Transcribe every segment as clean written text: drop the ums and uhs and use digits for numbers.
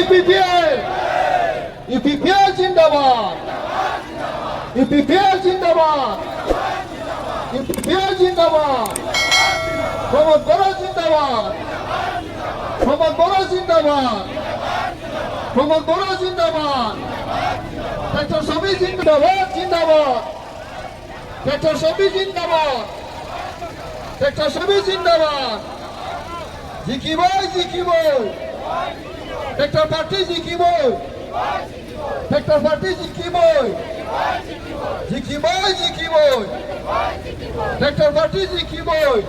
UPPL UPPL জিন্দাবাদ UPPL জিন্দাবাদ UPPL জিন্দাবাদ প্রমোদ বড় জিন্দাবাদ প্রমোদ বড় জিন্দাবাদ প্রমোদ বড় জিন্দাবাদ ডক্টর সবি জিন্দাবাদ জিন্দাবাদ ডক্টর সবি জিন্দাবাদ ডক্টর সবি জিন্দাবাদ জিকিবই জিকিবই ডক্টর পার্টি জিকিবই ডক্টর পার্টি জিকিবই জিকিবই জিকিবই ডক্টর পার্টি জিকিবই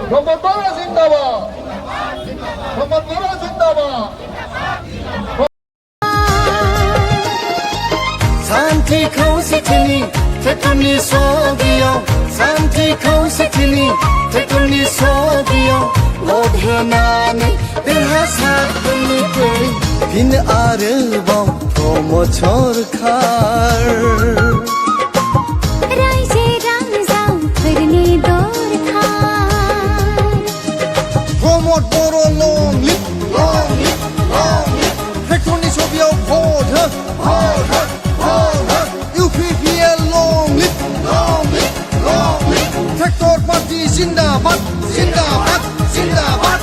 প্রমোদ বড় জিন্দাবাদ প্রমোদ বড় জিন্দাবাদ सान्थि खौसेथिनि ट्रेक्टरनि सगियाव सान्थि खौसेथिनि ट्रेक्टरनि सगियाव भट होनानै देरहासार बयनिख्रुइ फिन आरोबाव प्रमोद सरखार रायजो राजाफोरनि दरखार प्रमोद बर' लं लिभ ट्रेक्टरनि सगियाव भट हो UPPL long live tractor party जिंदाबाद जिंदाबाद जिंदाबाद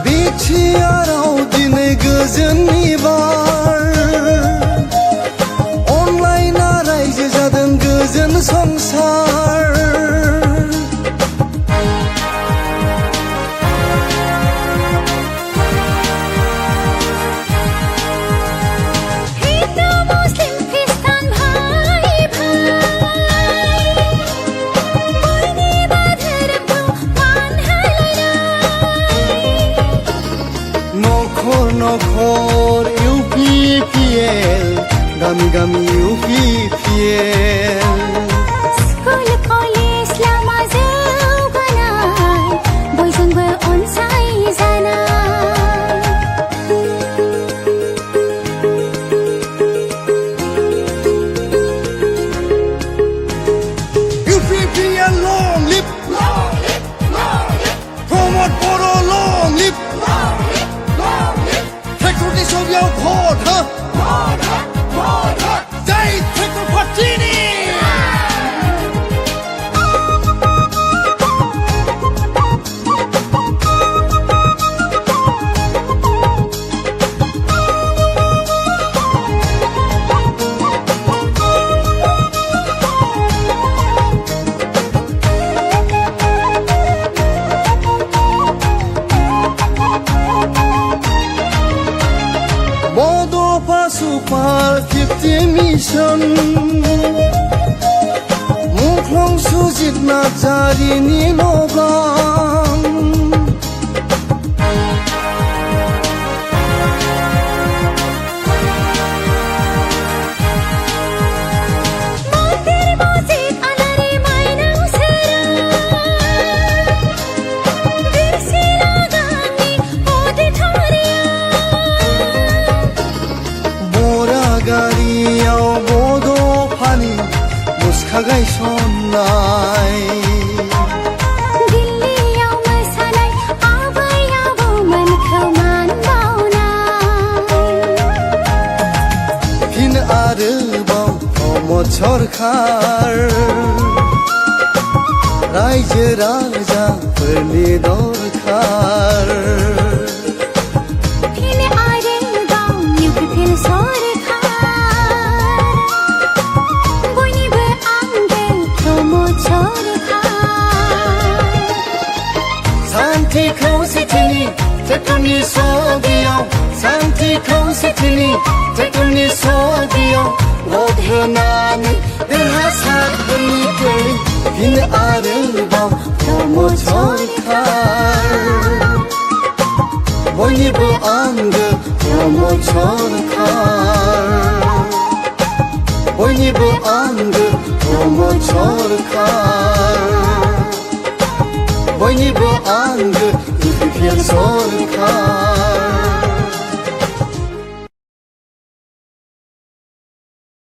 बिटिआरआव दिनै गोजोननि बार अनलाइना रायजो जादों गोजोन संसार हिन्दु मुस्लिम ख्रिस्टान भाइ बयनिबो धोरोमखौ मान होलायनाय नखर नखर UPPL गामि गामि UPPL स्कुल कलेज लामा जौगानाय बयजोंबो अनसायजानाय UPPL long live प्रमोद बर' long live ट्रेक्टरनि सगियाव भट हो जय ट्रेक्टर पार्टीनि बड'फा सुपार 50 मिशन मुंख्लं सुजित नार्जारिनि नगां मन्दिर मस्जिद आलारि माइनाव सोरां बिरसिरा गामि अडिट'रियाम बरागारियाव बड'फानि मुसुखा गायसननाय दिल्लीयाव मोसानाय आबै आबौमोनखौ मान बावनाय फिन आरोबाव प्रमोद सरखार रायजो राजाफोरनि दरखार फिन आरोबाव UPPL सरखार बयनिबो आंगो प्रमोद सरखार सान्थि खौसेथिनि ट्रेक्टरनि सगियाव सान्थि खौसेथिनि ट्रेक्टरनि सगियाव भट होनानै देरहासार बयनिख्रुइ फिन आरोबाव प्रमद सरखार बयनिबो आंगो प्रमद सरखार बयनिबो आंगो प्रमद सरखार बयनिबो आंगो UPPL सरखार